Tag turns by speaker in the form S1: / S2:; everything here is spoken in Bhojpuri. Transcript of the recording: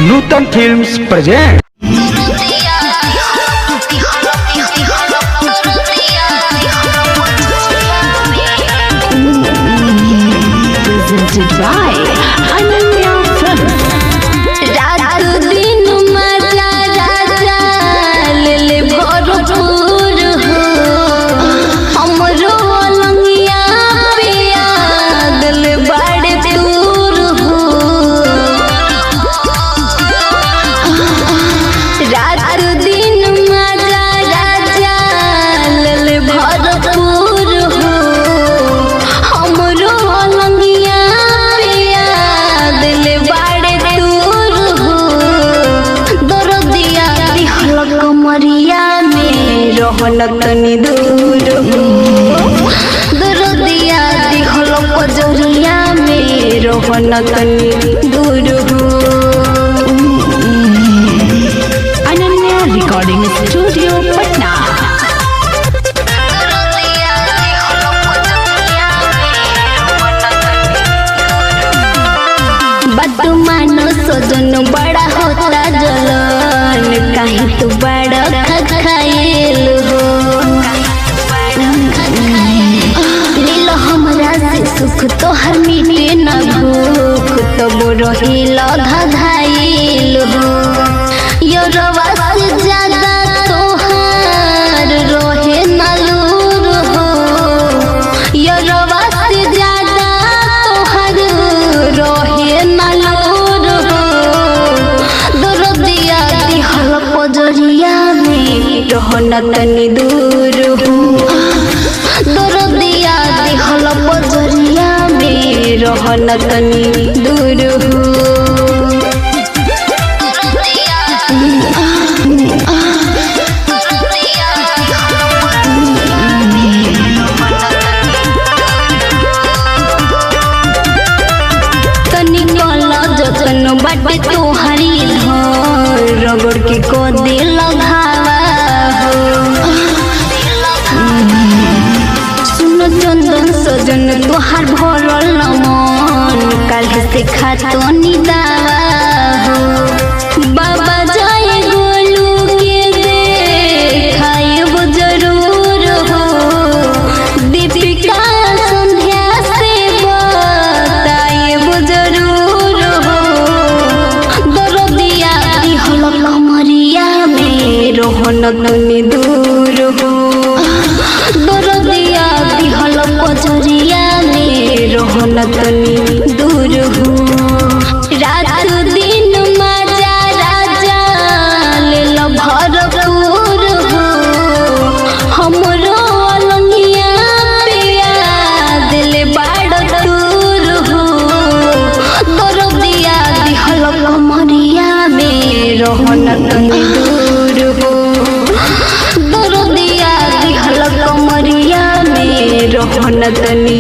S1: Nutan films present
S2: presented by Ananya Films.
S3: रात दिन मजा राजा ले भरपूर हो हमरो लंगिया पिया दिल बड़े दूर हो रात दिन मजा राजा ले भरपूर हो हमरो लंगिया पिया दिल बड़े दूर हो दर्दिया दिहल कमरिया में रहन तनी दूर हो दर्दिया दिहल पजरिया में रहन तनी दूर हो
S2: Ananya Recording Studio, Patna.
S3: बात मानो सजन बड़ा होता जलन कहीं तू बड़ा खाइल हो लीलो हमरा से सुख तोहर मिटे न भूख तब रहिल धाइल हो योरवा से ज्यादा तोहार रहे न लूर हो योरवा से ज्यादा तोहार रहे न लूर हो दर्दिया दिहल पजरिया में रहन तनी दूर हो दर्दिया दिहल पजरिया में रहन तनी दूर हो तनी कला जतन बाटे तोहरी घर रगड़ के को दे लगावा हो सुन चंदन सजन तोहार भरल न मन काल से खातो निदावा हो बाबा जाए गोलू के दे खाइब जरूर हो दीपिका संध्या से बताइब जरूर हो दर्दिया दिहल कमरिया में रहन तनी दूर हो दर्दिया दिहल पजरिया में रहन तनी दूर हो रात दिन मजा राजा लेल भरपूर हो हमरो लंगिया पिया दिल बड़ दूर हो दर्दिया दिहल कमरिया में रहन तनी दूर हो दर्दिया दिहल कमरिया में रहन तनी